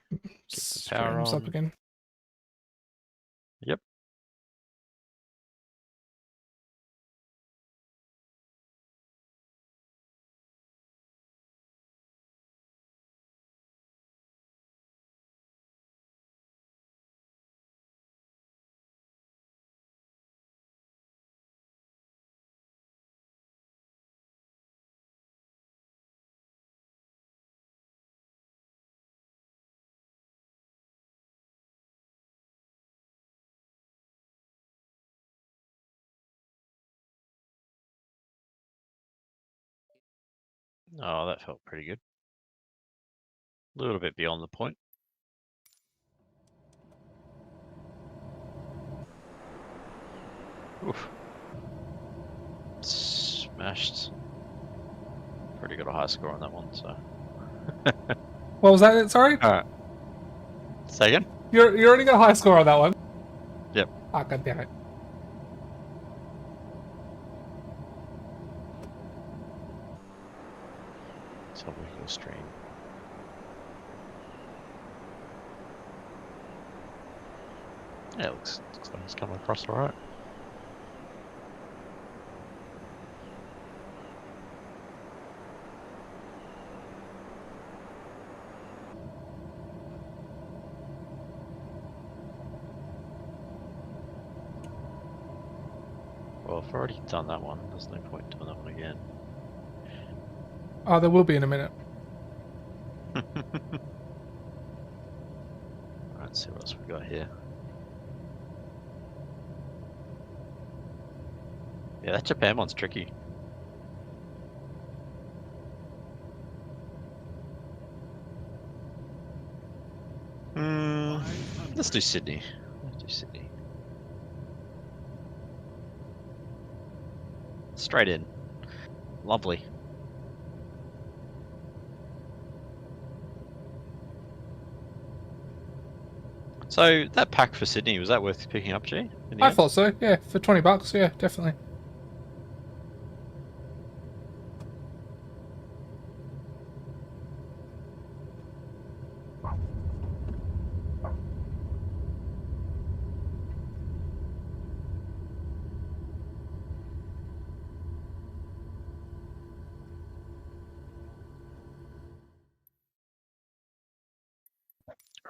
Keep the power Streams up on. again. Yep. Oh, that felt pretty good. A little bit beyond the point. Oof. Smashed. Pretty got a high score on that one, so. What was that? Sorry? Alright. Say again? You already got a high score on that one. Yep. Ah, god damn it. So we can stream. Yeah, it looks like it's coming across alright. Well, if I've already done that one, there's no point doing that one again. Oh, there will be in a minute. Let's see what else we got here. Yeah, that Japan one's tricky. Let's do Sydney. Let's do Sydney. Straight in. Lovely. So that pack for Sydney, was that worth picking up, G? I thought so, yeah. For $20, yeah, definitely.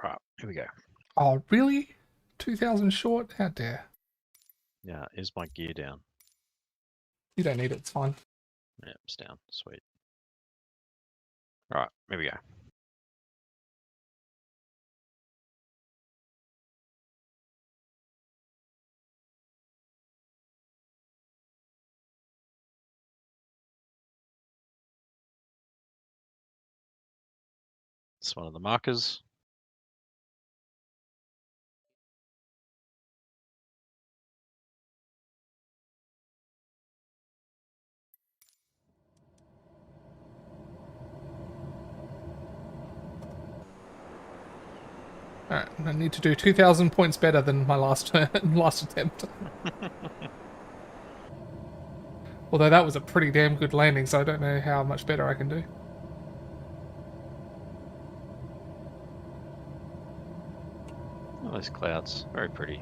Right, here we go. Oh, really? 2,000 short? How dare. Yeah, is my gear down? You don't need it, it's fine. Yeah, it's down. Sweet. Alright, here we go. It's one of the markers. Alright, I need to do 2,000 points better than my last last attempt. Although that was a pretty damn good landing, so I don't know how much better I can do. Oh, those clouds. Very pretty.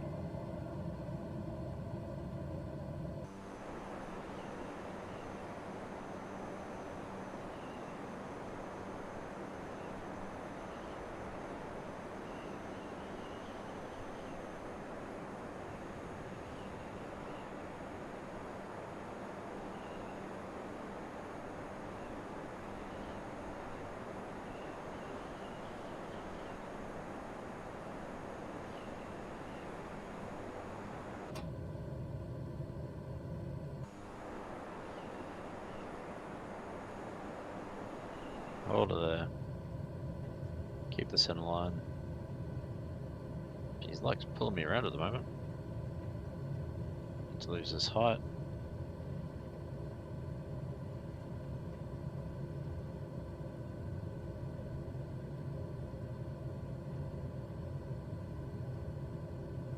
Hold it there. Keep the center line. He's like pulling me around at the moment. Need to lose this height.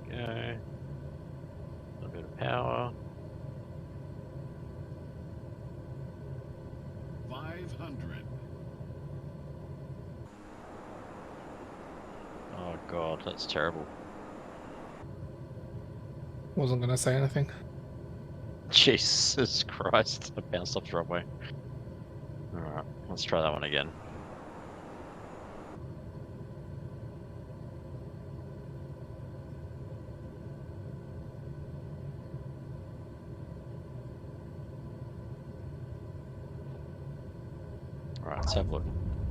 Go. A little bit of power. 500. god, that's terrible. Wasn't gonna say anything. Jesus Christ, I bounced off the wrong way. Alright, let's try that one again. Alright, let's have a look.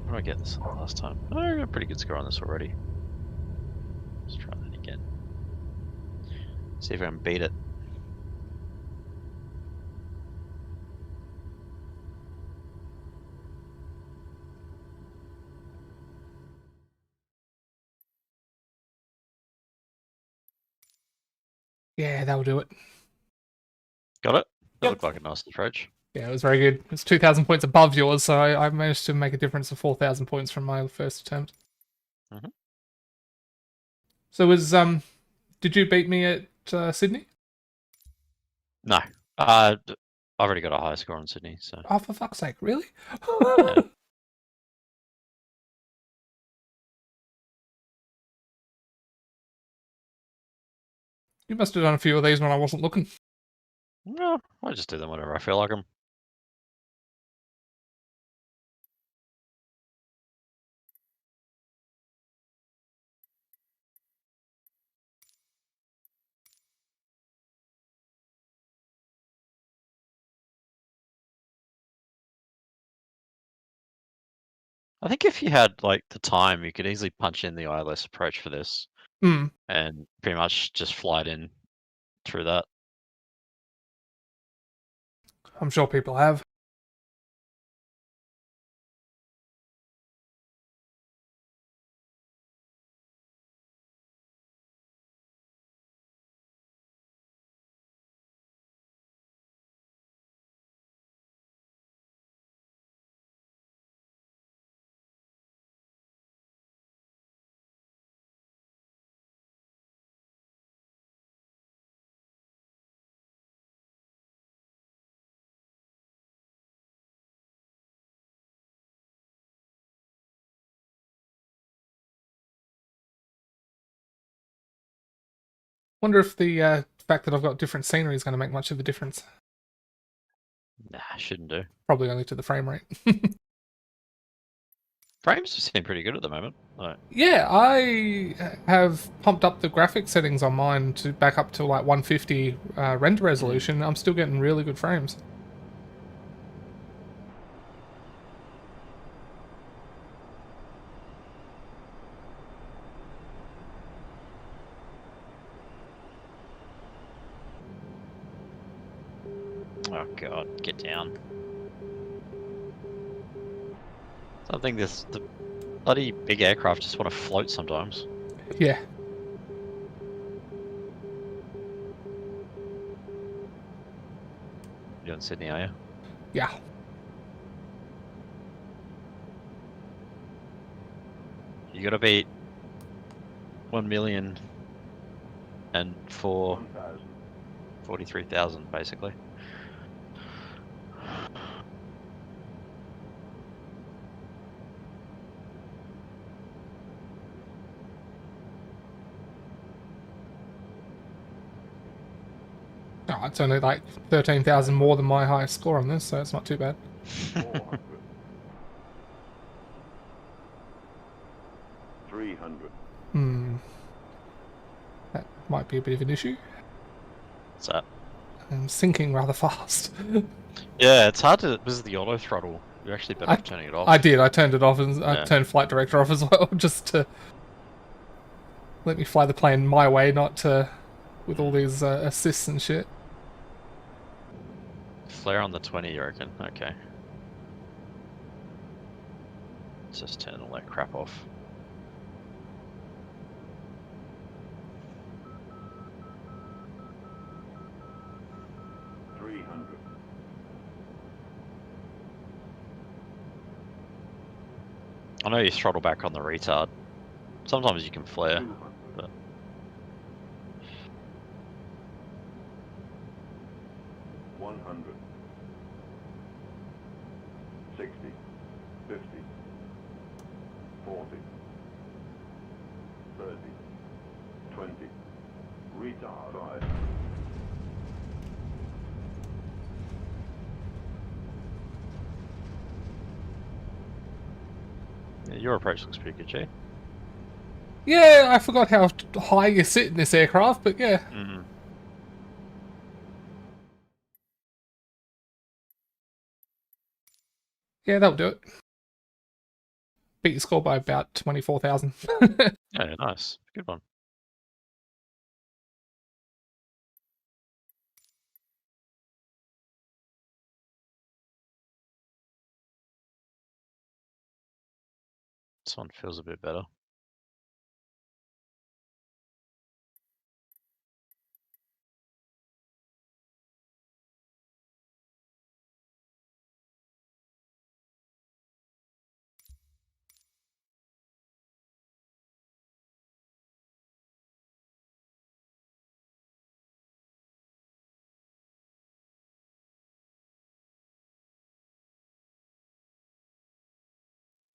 What did I get this last time? Oh, I got a pretty good score on this already. Let's try that again. See if I can beat it. Yeah, that'll do it. Got it? That Yep. looked like a nice approach. Yeah, it was very good. It's 2,000 points above yours, so I managed to make a difference of 4,000 points from my first attempt. Mm-hmm. So did you beat me at Sydney? No. I've already got a high score on Sydney, so. Oh, for fuck's sake, really? Yeah. You must have done a few of these when I wasn't looking. No, I just do them whenever I feel like them. I think if you had like the time, you could easily punch in the eyeless approach for this Hmm. and pretty much just fly it in through that. I'm sure people have. Wonder if the fact that I've got different scenery is going to make much of a difference. Nah, shouldn't do. Probably only to the frame rate. Frames seem pretty good at the moment. Like, Yeah, I have pumped up the graphic settings on mine to back up to like 150 render resolution. I'm still getting really good frames. oh god, get down. I think the bloody big aircraft just want to float sometimes. Yeah. You're in Sydney, are you? Yeah. You gotta beat 1 million and 43,000 basically. Oh, it's only like 13,000 more than my highest score on this, so it's not too bad. 400. 300. Hmm. That might be a bit of an issue. What's that? I'm sinking rather fast. Yeah, it's hard to. This is the auto throttle. You're actually better off turning it off. I did. I turned it off and I Yeah. turned flight director off as well, just to let me fly the plane my way, not with all these assists and shit. Flare on the 20, you reckon? Okay. Let's just turn all that crap off. I know you throttle back on the retard. Sometimes you can flare, but 100. 60. 50. 40. 30, 20. Retard. Yeah, your approach looks pretty good, Jay. Yeah, I forgot how high you sit in this aircraft, but yeah. Mm. Yeah, that'll do it. Beat your score by about 24,000. Yeah, nice. Good one. This one feels a bit better.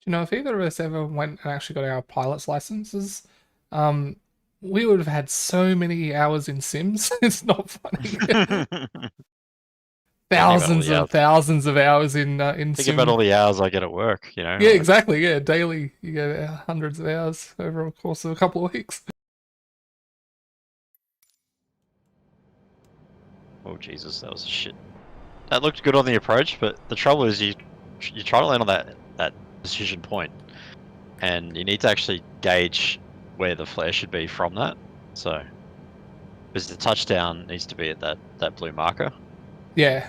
You know, if either of us ever went and actually got our pilot's licenses, um, we would have had so many hours in Sims. It's not funny. Thousands of hours in Think about all Sim. the hours I get at work, you know? Yeah, Like, exactly. Yeah, daily you get hundreds of hours over a course of a couple of weeks. oh Jesus, that was a shit. That looked good on the approach, but the trouble is you try to land on that decision point, and you need to actually gauge where the flare should be from that. So, because the touchdown needs to be at that blue marker. Yeah.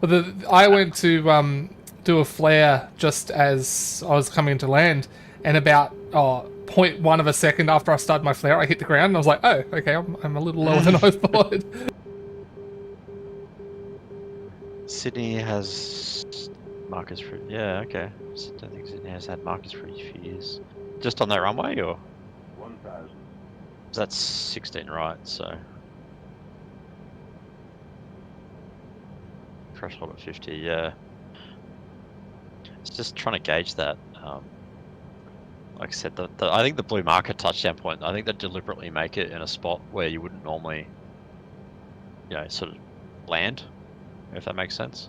But I went to do a flare just as I was coming to land, and about 0.1 of a second after I started my flare, I hit the ground, and I was like, oh, okay, I'm a little lower than I thought. Sydney has markers for yeah, okay. I don't think Sydney has had markers for a few years. Just on that runway, or 1,000. that's 16 right? So threshold at 50, yeah. It's just trying to gauge that. Like I said, I think the blue marker touchdown point, I think they deliberately make it in a spot where you wouldn't normally, sort of land, if that makes sense.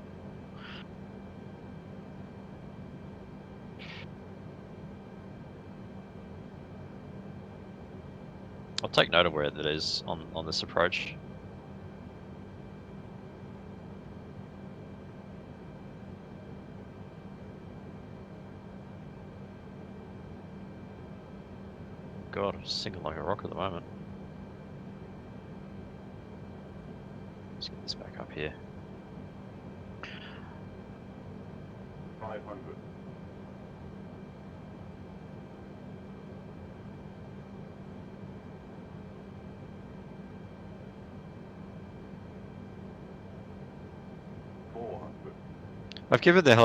I'll take note of where that is on this approach. God, I'm sinking like a rock at the moment. Let's get this back up here. 500. I've given the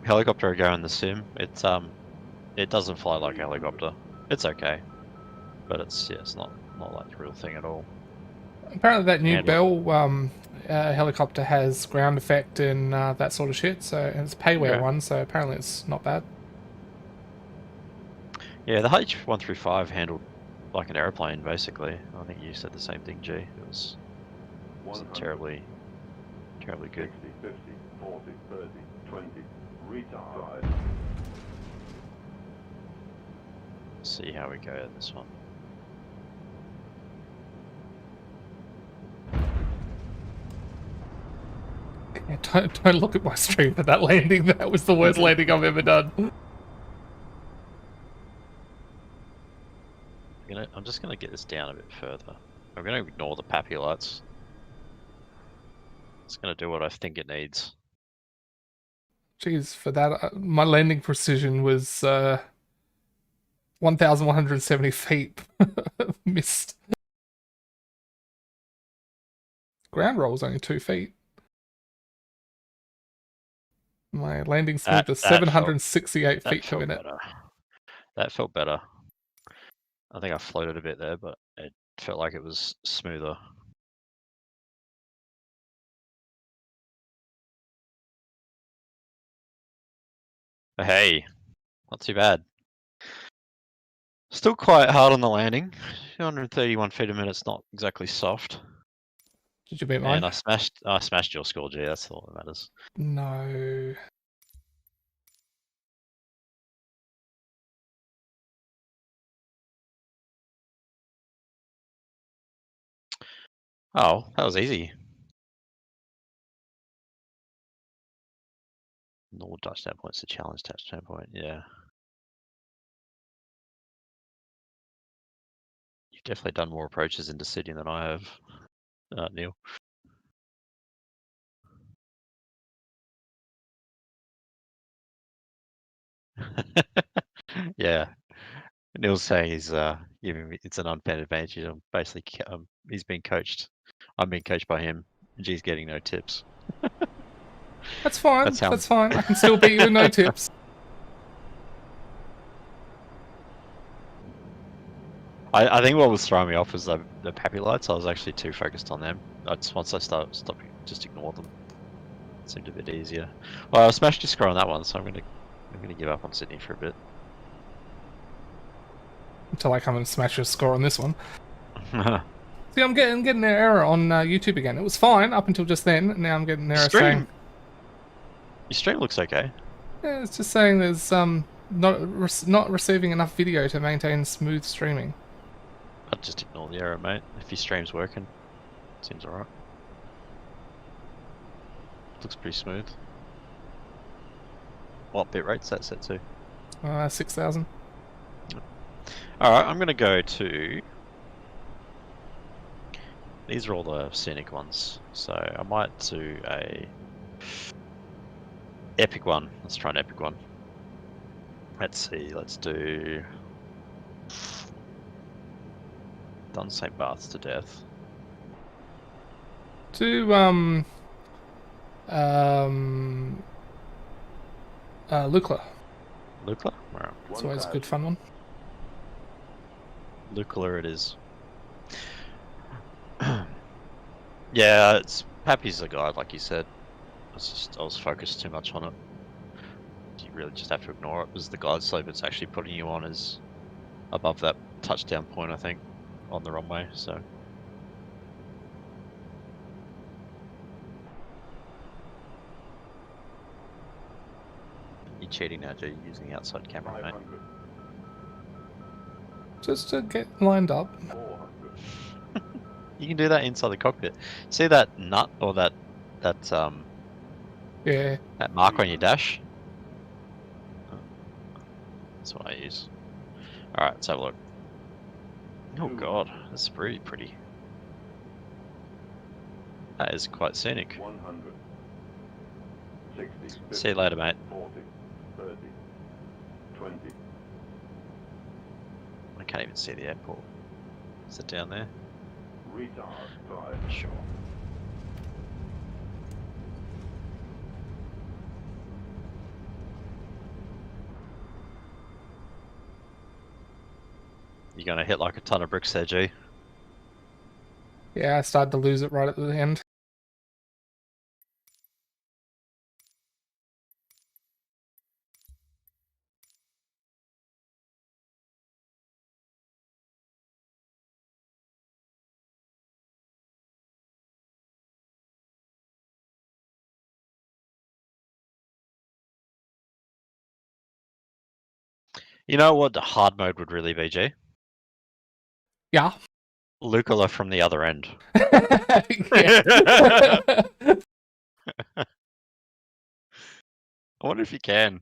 helicopter a go in the sim. It doesn't fly like a helicopter. It's okay, but it's not like the real thing at all. Apparently, that new Handle- Bell helicopter has ground effect and that sort of shit. So and it's a payware Okay. one, so apparently it's not bad. Yeah, the H135 handled like an aeroplane basically. I think you said the same thing, G. It wasn't terribly good. 60, 50, 40, 30, 20. Retard. See how we go at this one. Yeah, don't look at my stream for that landing. That was the worst landing I've ever done. I'm just gonna get this down a bit further. I'm gonna ignore the pappy lights. It's gonna do what I think it needs. Jeez, for that, my landing precision was 1,170 feet. Missed. Ground roll was only 2 feet. My landing speed was 768 feet per minute. Better. That felt better. I think I floated a bit there, but it felt like it was smoother. Hey, not too bad. Still quite hard on the landing. 231 feet a minute's not exactly soft. Did you beat mine? And I smashed your score, G. That's all that matters. No. Oh, that was easy. Normal touchdown point's the challenge touchdown point. Yeah. You've definitely done more approaches into Sydney than I have, Neil. Yeah. Neil's saying he's giving me it's an unfair advantage. I'm basically he's being coached. I'm being coached by him. And G's getting no tips. That's fine. That's how- That's fine. I can still beat you with no tips. I think what was throwing me off was the pappy lights. I was actually too focused on them. Once I stopped, just ignore them. It seemed a bit easier. Well, I smashed your score on that one, so I'm gonna give up on Sydney for a bit. Until I come and smash your score on this one. See, I'm getting an error on YouTube again. It was fine up until just then. Now I'm getting an error saying... Your stream looks okay. Yeah, it's just saying there's not receiving enough video to maintain smooth streaming. I'd just ignore the error, mate. If your stream's working, seems alright. Looks pretty smooth. What bitrate's that set to? 6,000. Alright, I'm gonna go to... These are all the scenic ones, so I might do a... epic one. Let's try an epic one. Let's see, let's do... Done St. Barth's to death. Do, Lukla. Lukla? Right. It's always a good fun one. Lukla it is. Yeah, Pappy's a guide, like you said. I was focused too much on it. You really just have to ignore it, because the guide slope it's actually putting you on is above that touchdown point, I think, on the wrong way, so. You're cheating now, Joe. You're using the outside camera, mate. Just to get lined up. You can do that inside the cockpit. See that nut or that Yeah. that mark on your dash? That's what I use. Alright, let's have a look. Oh god, that's really pretty. That is quite scenic. 100, 60, 50, See you later, mate. 40, 30, 20. I can't even see the airport. Is it down there? Retard 5. Sure. You're gonna hit like a ton of bricks there, G. Yeah, I started to lose it right at the end. You know what the hard mode would really be, G? Yeah. Lucula from the other end. Yeah. I wonder if you can.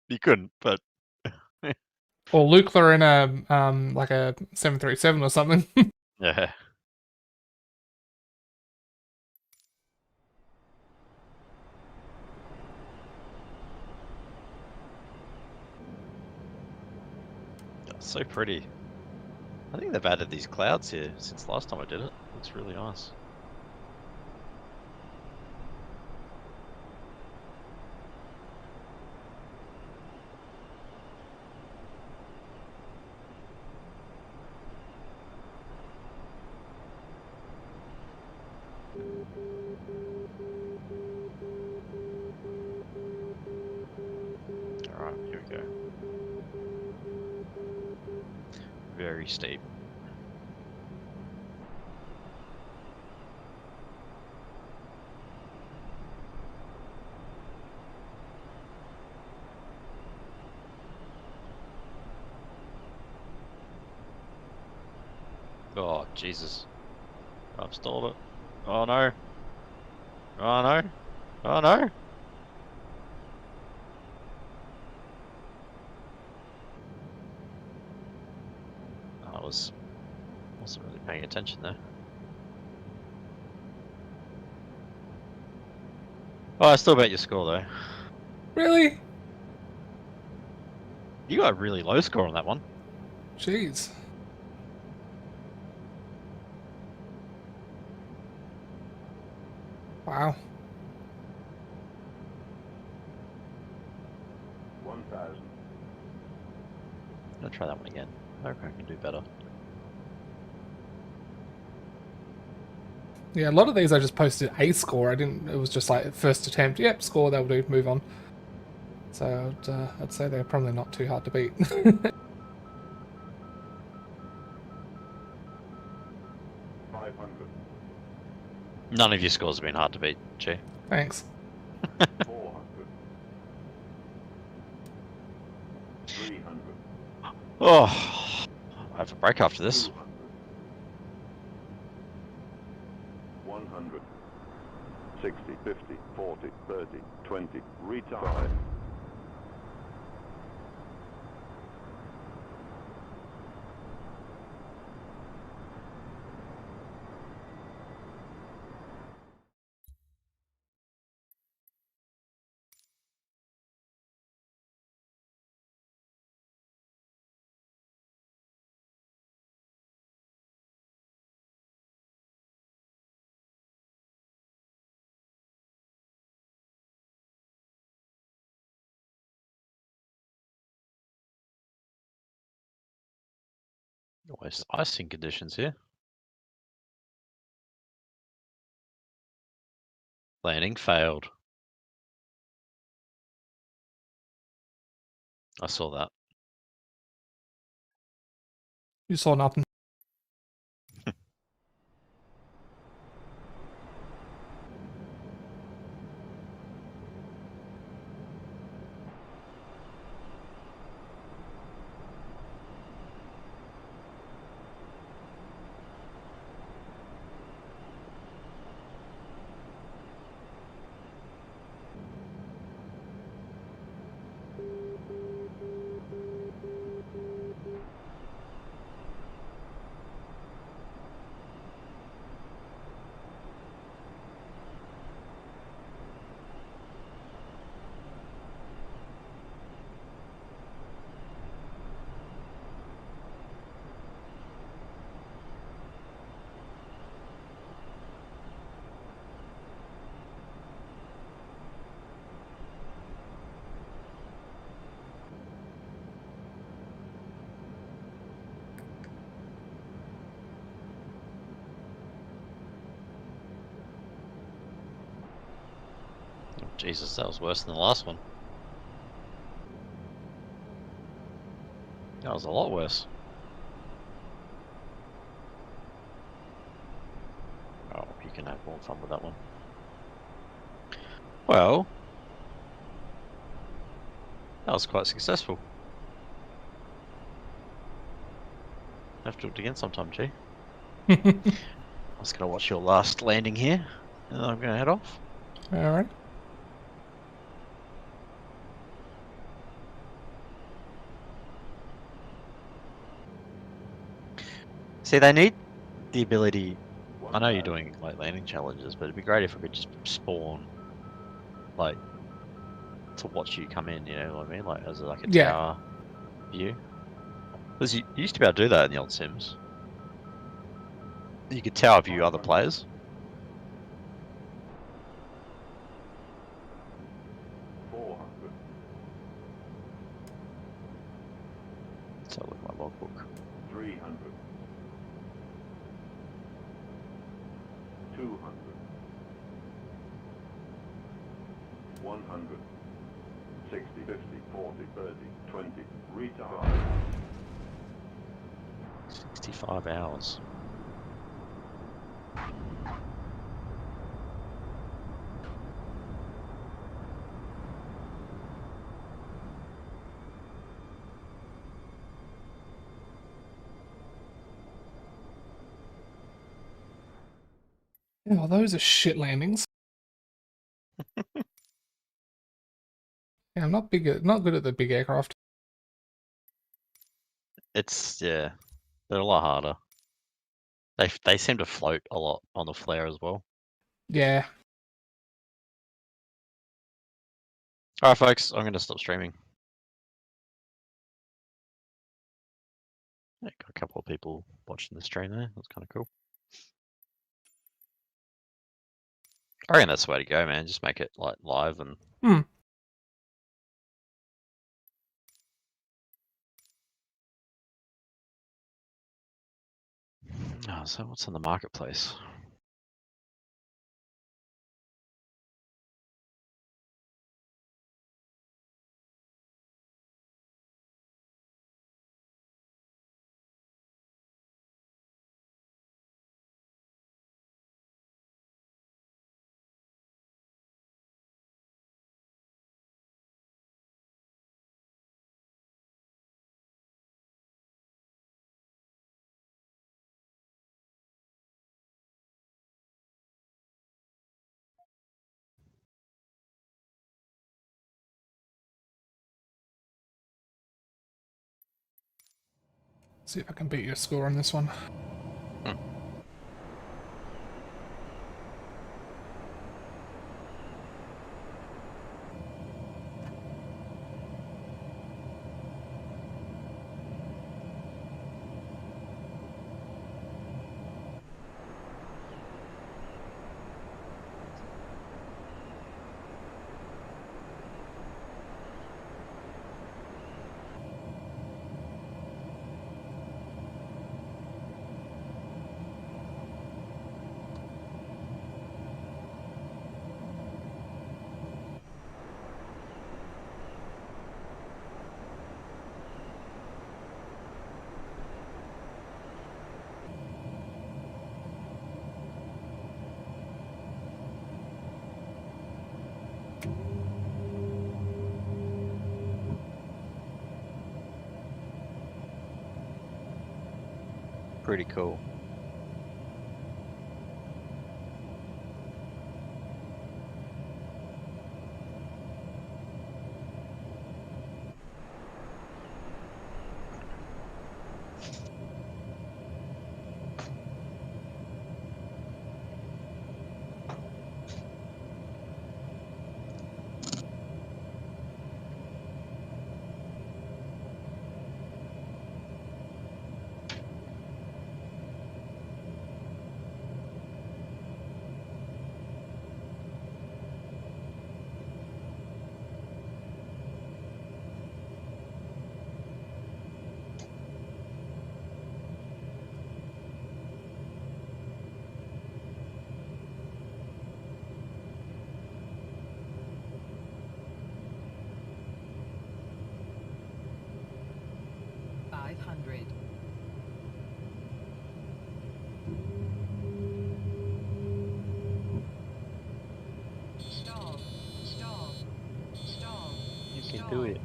You couldn't, but Or Lukla in a like a 737 or something. yeah. That's so pretty. I think they've added these clouds here since last time I did it. Looks really nice. Alright, here we go. very steep. Oh, Jesus. I've stalled it. Oh no. Oh no. Oh no. I wasn't really paying attention there. Oh, I still bet your score though. Really? You got a really low score on that one. Jeez. Wow. 1,000. I'll try that one again. I reckon I can do better. Yeah, a lot of these I just posted a score. I didn't. It was just like first attempt. Yep, score. That'll do. Move on. So I'd say they're probably not too hard to beat. 500. None of your scores have been hard to beat, G. Thanks. 400. 300. Oh, I have a break after this. 200. 100. 60, 50, 40, 30, 20. Retire. Always icing conditions here. Landing failed. I saw that. You saw nothing. Jesus, that was worse than the last one. That was a lot worse. Oh, you can have more fun with that one. Well, that was quite successful. Have to do it again sometime, G. I was going to watch your last landing here, and then I'm going to head off. All right. See, they need the ability. I know you're doing like landing challenges, but it'd be great if we could just spawn, like, to watch you come in. You know what I mean? Like as like a Yeah. tower view. Because you used to be able to do that in the old Sims. You could tower view other players. 400. Let's have a look at my logbook. 300. 200. 100. 60, 50, 40, 30, 20. Retire. 65 hours. Oh, those are shit landings. Yeah, I'm not not good at the big aircraft. It's, yeah, they're a lot harder. They seem to float a lot on the flare as well. Yeah. Alright folks, I'm gonna stop streaming. Yeah, got a couple of people watching the stream there, that's kinda cool. I reckon that's the way to go, man. Just make it like live and oh, so what's in the marketplace? See if I can beat your score on this one. Pretty cool. You can do it.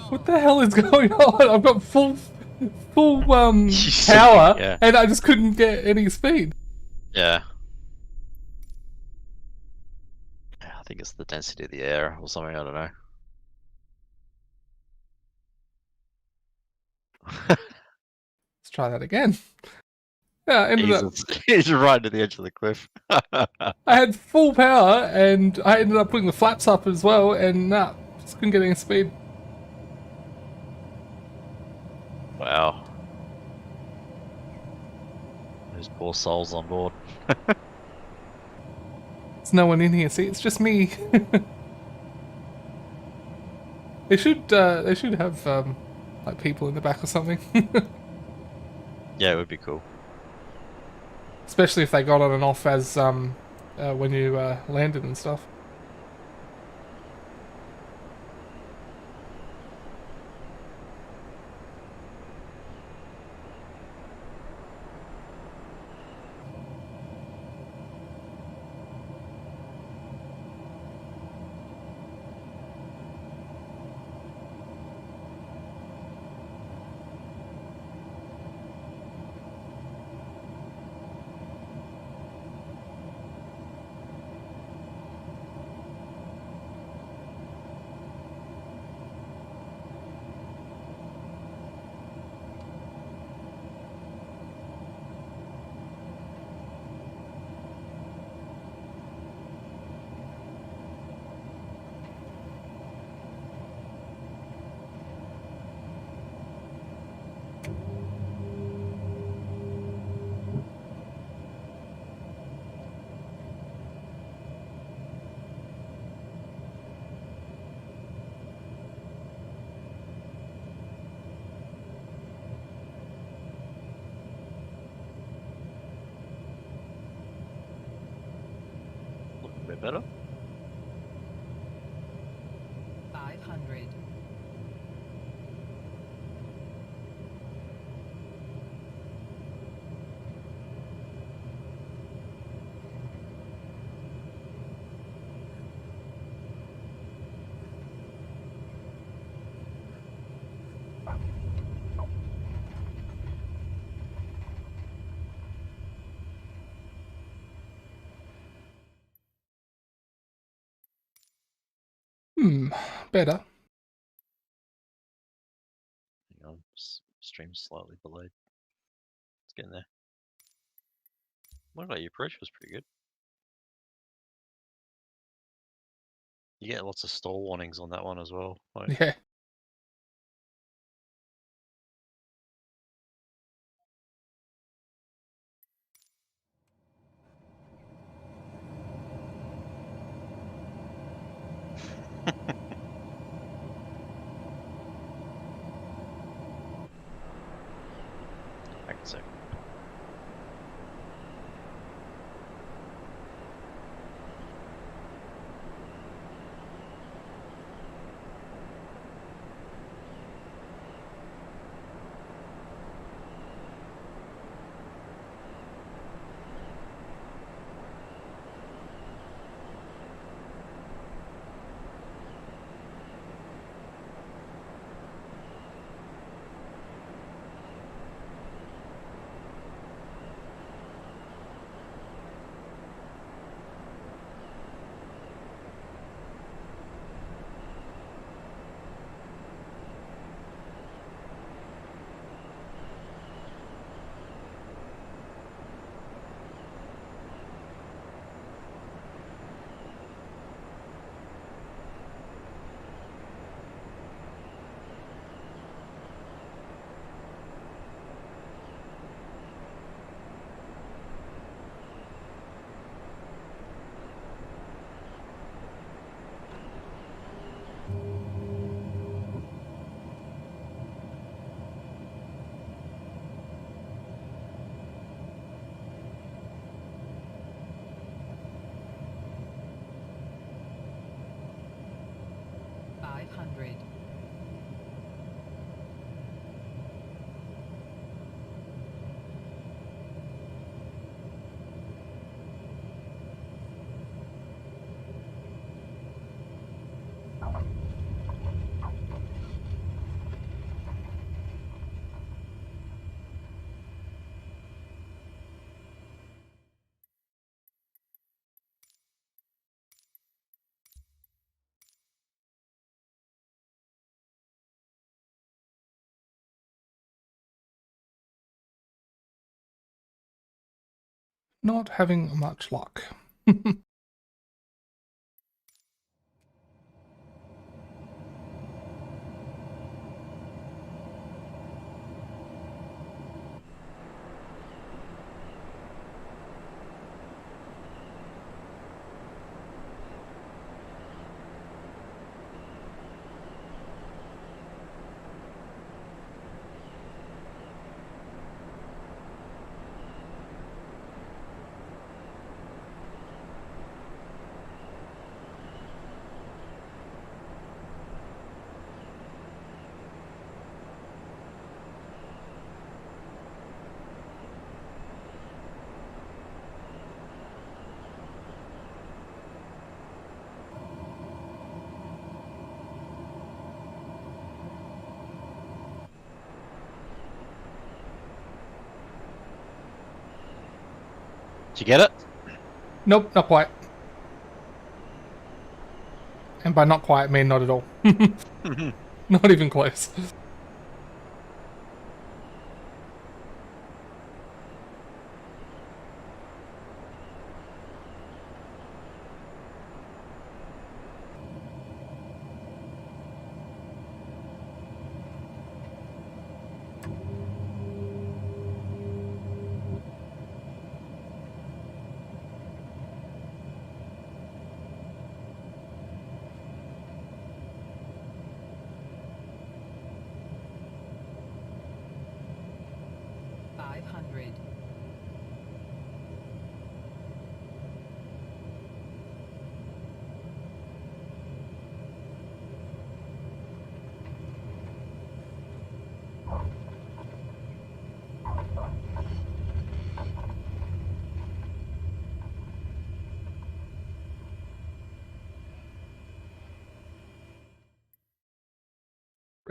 What the hell is going on? I've got full You power, yeah. and I just couldn't get any speed. Yeah. I think it's the density of the air or something, I don't know. Let's try that again. Yeah, I ended up. He's right at the edge of the cliff. I had full power, and I ended up putting the flaps up as well, and nah, just couldn't get any speed. Wow. Those poor souls on board. There's no one in here. See, it's just me. They should have like people in the back or something. Yeah, it would be cool. Especially if they got on and off as when you landed and stuff. better? 500. Better. Hang on, stream's slightly delayed. It's getting there. What about your approach was pretty good. You get lots of stall warnings on that one as well. Like, Yeah. I can say. $500. Not having much luck. Did you get it? Nope, not quite. And by not quite, I mean not at all. Not even close.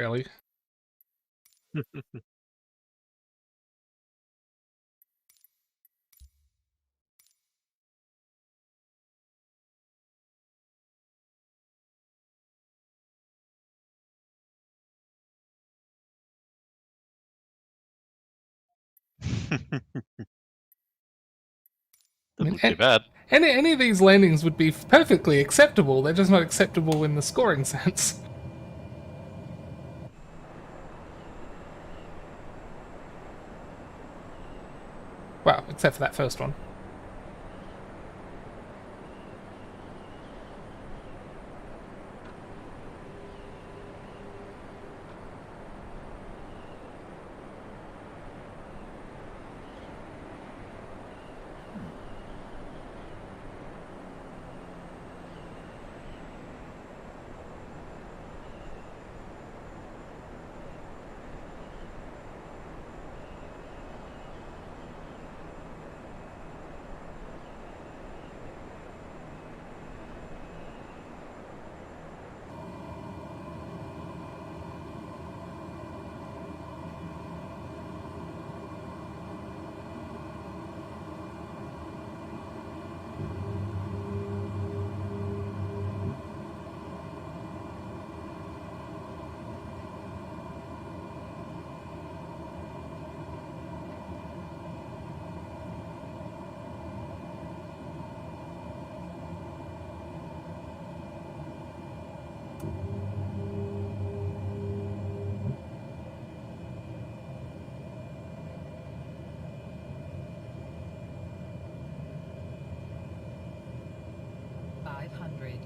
really. I Doesn't mean, look too bad. any of these landings would be perfectly acceptable. They're just not acceptable in the scoring sense. Well, except for that first one. $500.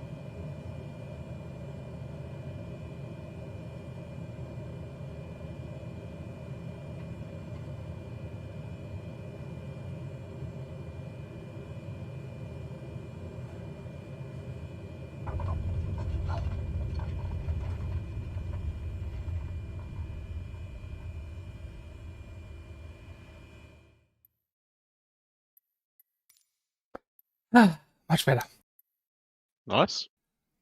Much better. Nice.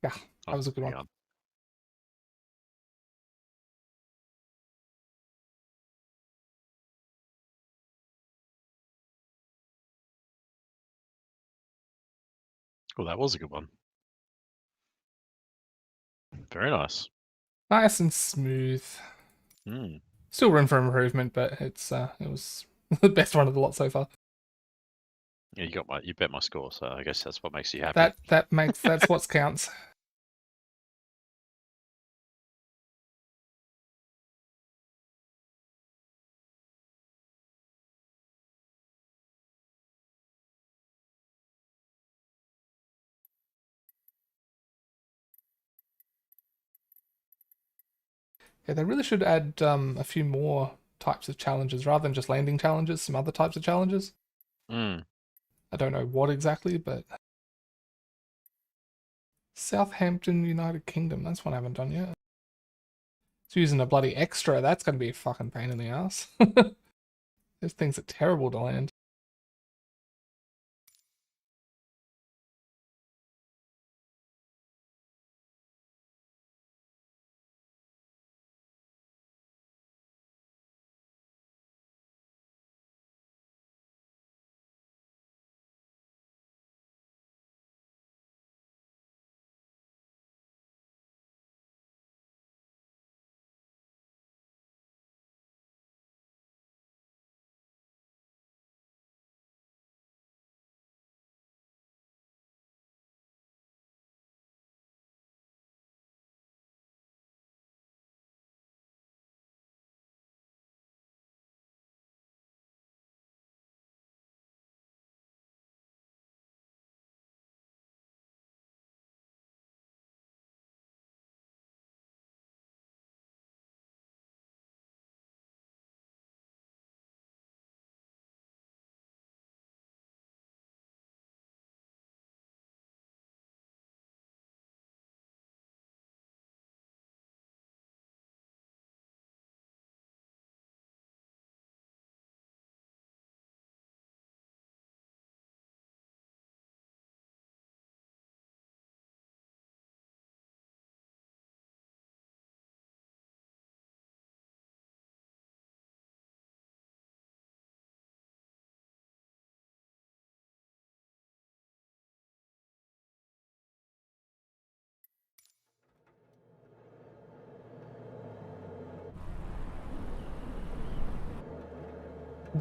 Yeah, that was a good hang one. on. Oh, that was a good one. Very nice. Nice and smooth. Hmm. Still room for improvement, but it was the best one of the lot so far. Yeah, you bet my score, so I guess that's what makes you happy. That's what counts. Yeah, they really should add a few more types of challenges rather than just landing challenges. Some other types of challenges. Hmm. I don't know what exactly, but Southampton, United Kingdom. That's one I haven't done yet. It's using a bloody extra. That's going to be a fucking pain in the ass. Those things are terrible to land.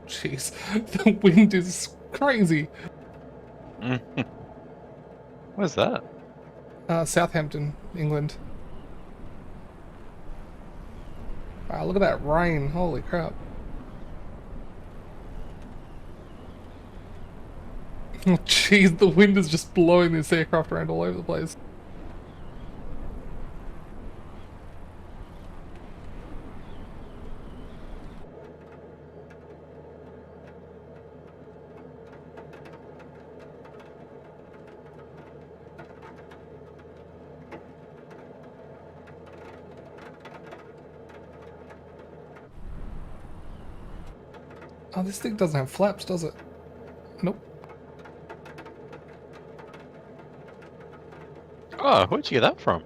Jeez, the wind is crazy. Where's that? Southampton, England. Wow, look at that rain. Holy crap. Oh, jeez, the wind is just blowing this aircraft around all over the place. Oh, this thing doesn't have flaps, does it? Nope. Oh, where'd you get that from?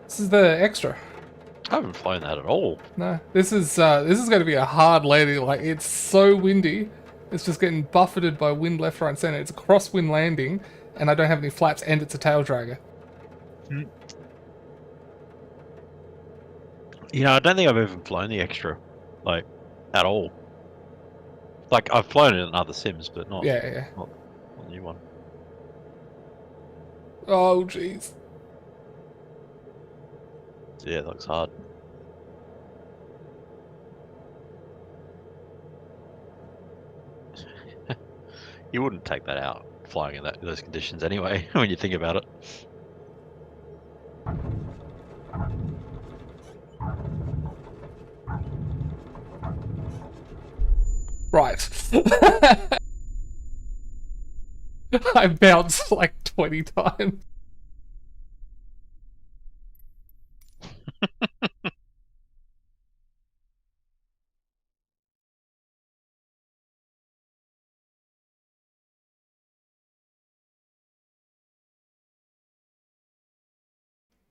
This is the extra. I haven't flown that at all. No, this is going to be a hard landing. Like, it's so windy. It's just getting buffeted by wind left, right, and center. It's a crosswind landing, and I don't have any flaps, and it's a tail dragger. You know, I don't think I've even flown the extra, like, at all. Like, I've flown it in other sims, but not, Yeah. not a new one. Oh, jeez. Yeah, that looks hard. You wouldn't take that out flying in those conditions anyway, when you think about it. Right. I bounced like 20 times.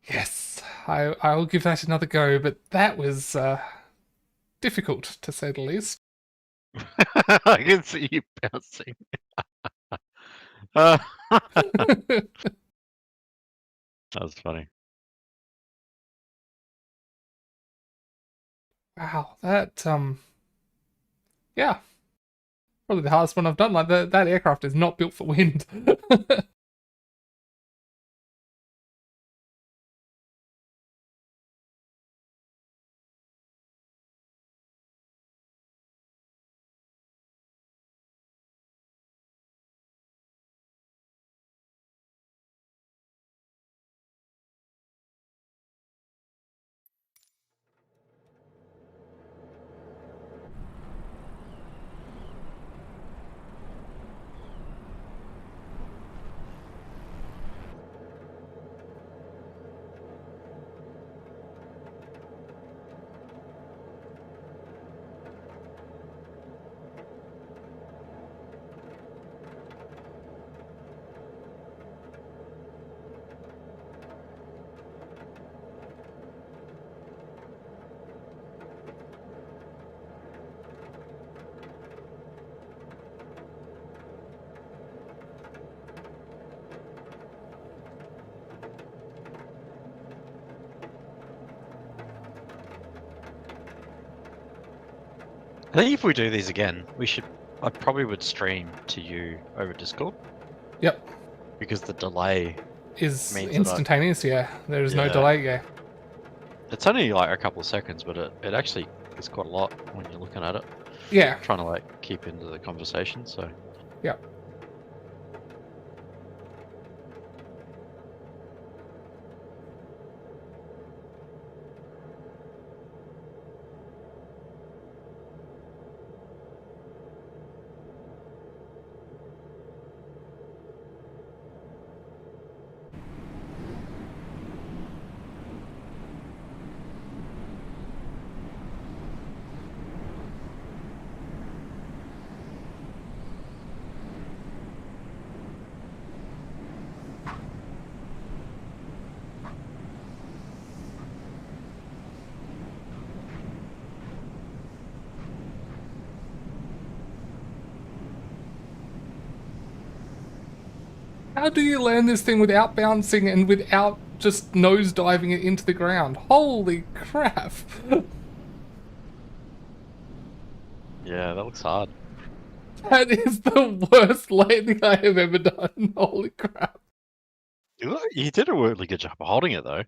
Yes, I will give that another go, but that was difficult to say the least. I can see you bouncing. That was funny. Wow, that yeah, probably the hardest one I've done. Like that aircraft is not built for wind. I think if we do these again, I probably would stream to you over Discord. Yep, Because the delay is means that instantaneous. Yeah, there is no Yeah. delay. Yeah. it's only like a couple of seconds, but it actually is quite a lot when you're looking at it. Yeah. Trying to like keep into the conversation, so. Yep. How do you land this thing without bouncing and without just nose diving it into the ground? Holy crap! Yeah, that looks hard. That is the worst landing I have ever done. Holy crap. You did a really good job of holding it though.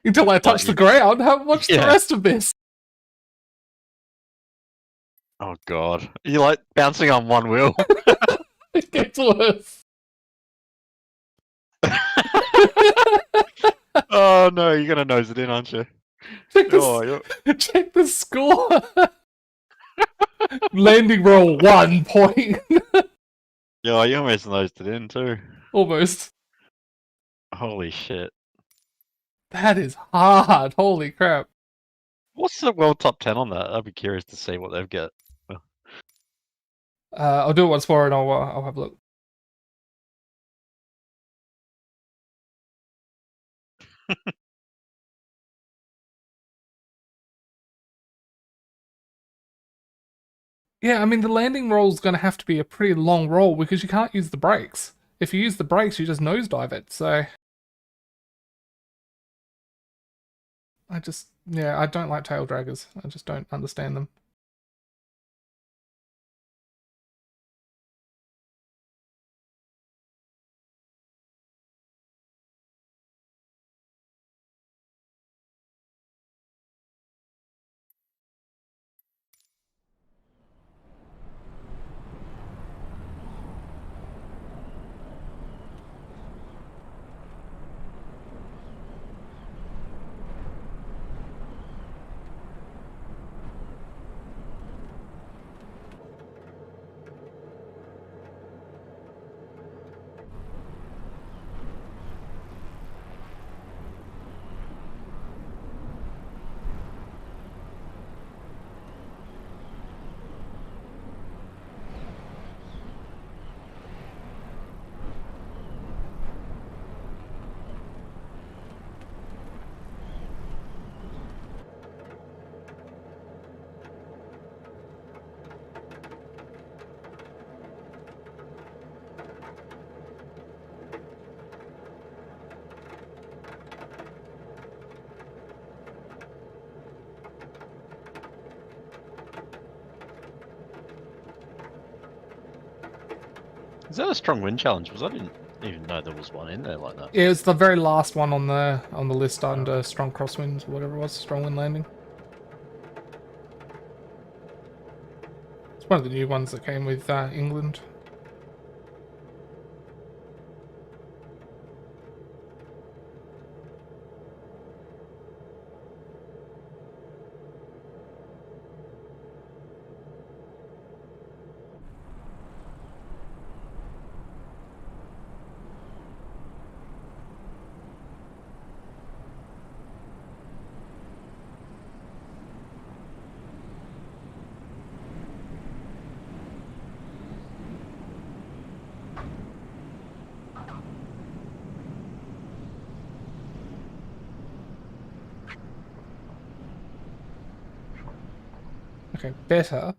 Until I touch the ground. Watch the Yeah. rest of this. Oh god. You're like bouncing on one wheel. It gets worse. Oh no, you're gonna nose it in, aren't you? Check Oh, check the score. Landing roll 1 point. yeah, you almost nosed it in too. Almost. Holy shit. That is hard. Holy crap. What's the world top 10 on that? I'd be curious to see what they've got. I'll do it once more and I'll have a look. Yeah, I mean, the landing roll is going to have to be a pretty long roll because you can't use the brakes. If you use the brakes, you just nosedive it. So I don't like tail draggers. I just don't understand them. Is that a strong wind challenge? Because I didn't even know there was one in there like that. Yeah, it's the very last one on the list under strong crosswinds, whatever it was, strong wind landing. It's one of the new ones that came with England. Okay, better.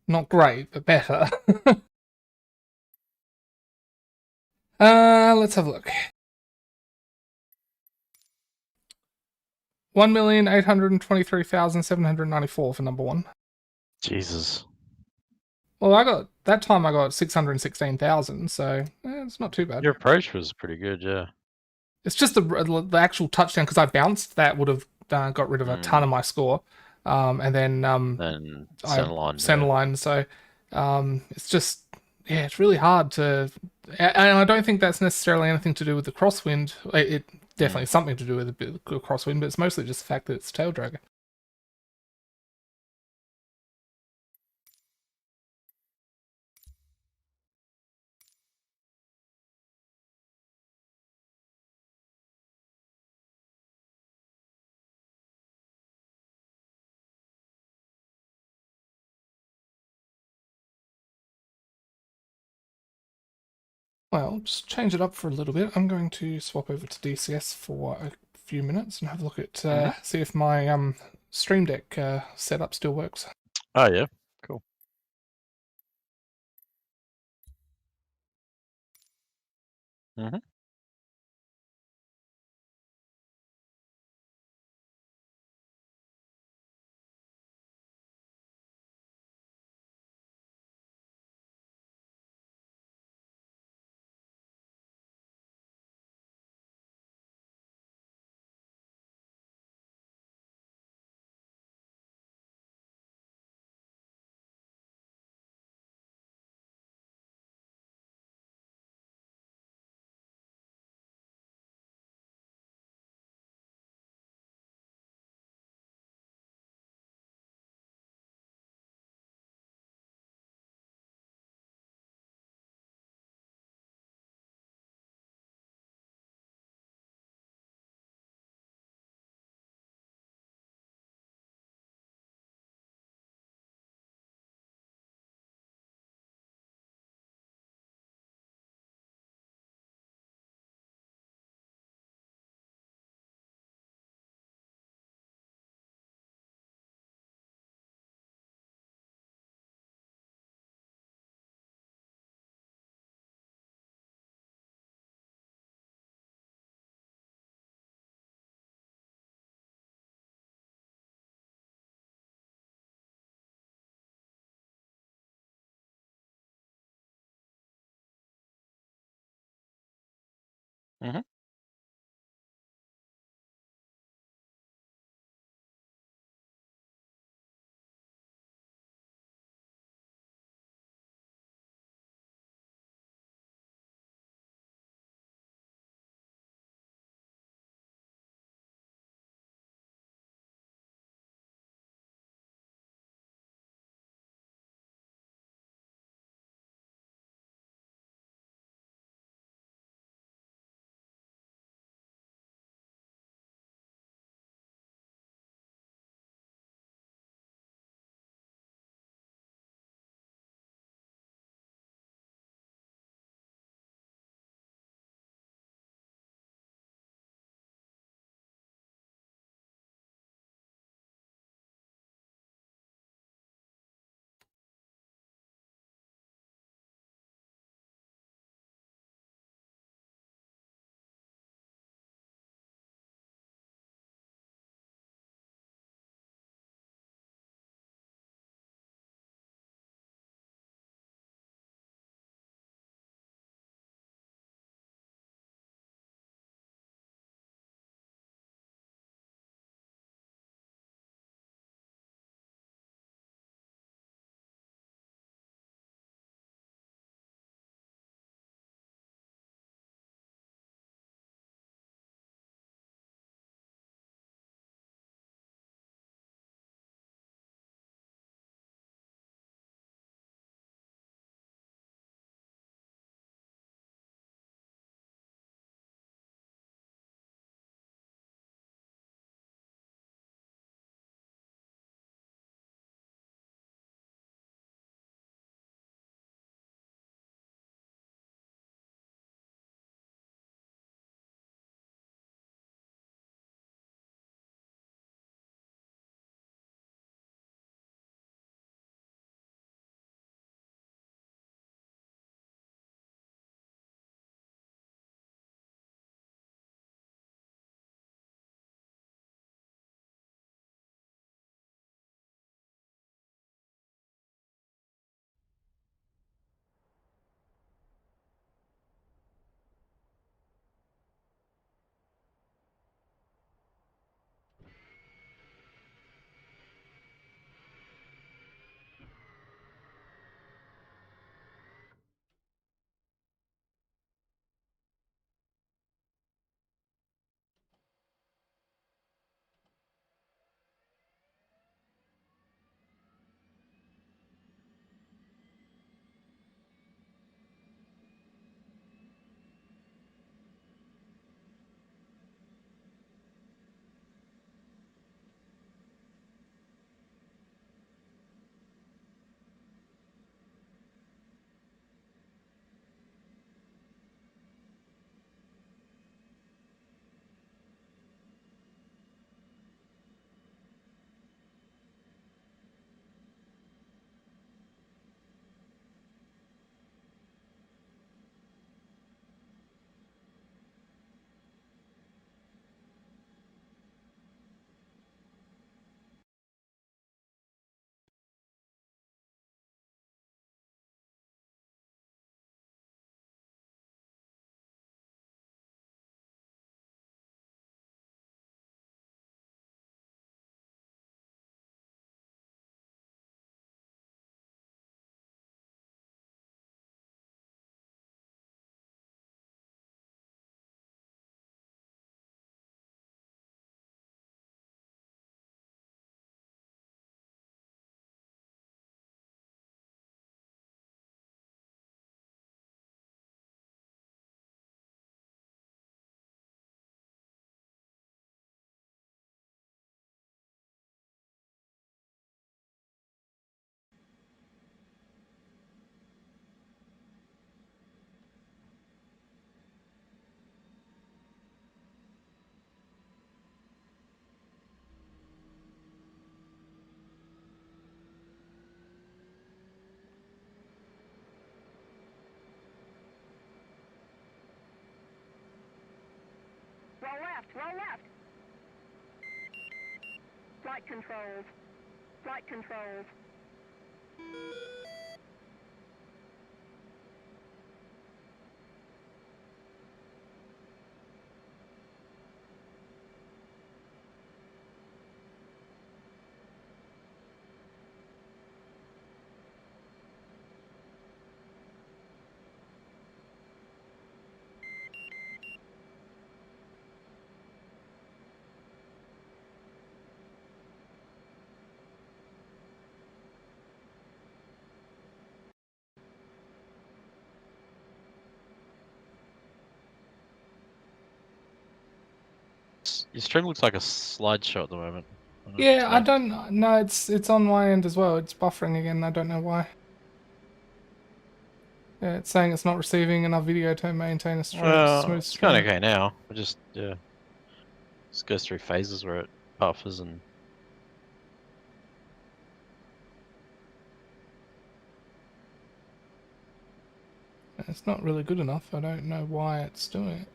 Not great, but better. Let's have a look. 1,823,794 for number one. Jesus. Well, that time I got 616,000, so it's not too bad. Your approach was pretty good, yeah. It's just the actual touchdown because I bounced. That would have got rid of a ton of my score, and then centerline. So it's just it's really hard to, and I don't think that's necessarily anything to do with the crosswind. It definitely something to do with the crosswind, but it's mostly just the fact that it's tail dragger. Well, just change it up for a little bit. I'm going to swap over to DCS for a few minutes and have a look at see if my Stream Deck setup still works. Oh yeah, cool. Mm-hmm. Mhm. Roll left, roll left. Flight controls. Flight controls. Your stream looks like a slideshow at the moment. Yeah, I don't know. It's on my end as well. It's buffering again. I don't know why. Yeah, it's saying it's not receiving enough video to maintain a Well, smooth it's kind of stream. okay now. It just just goes through phases where it buffers and. It's not really good enough. I don't know why it's doing it.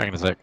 Back in a sec.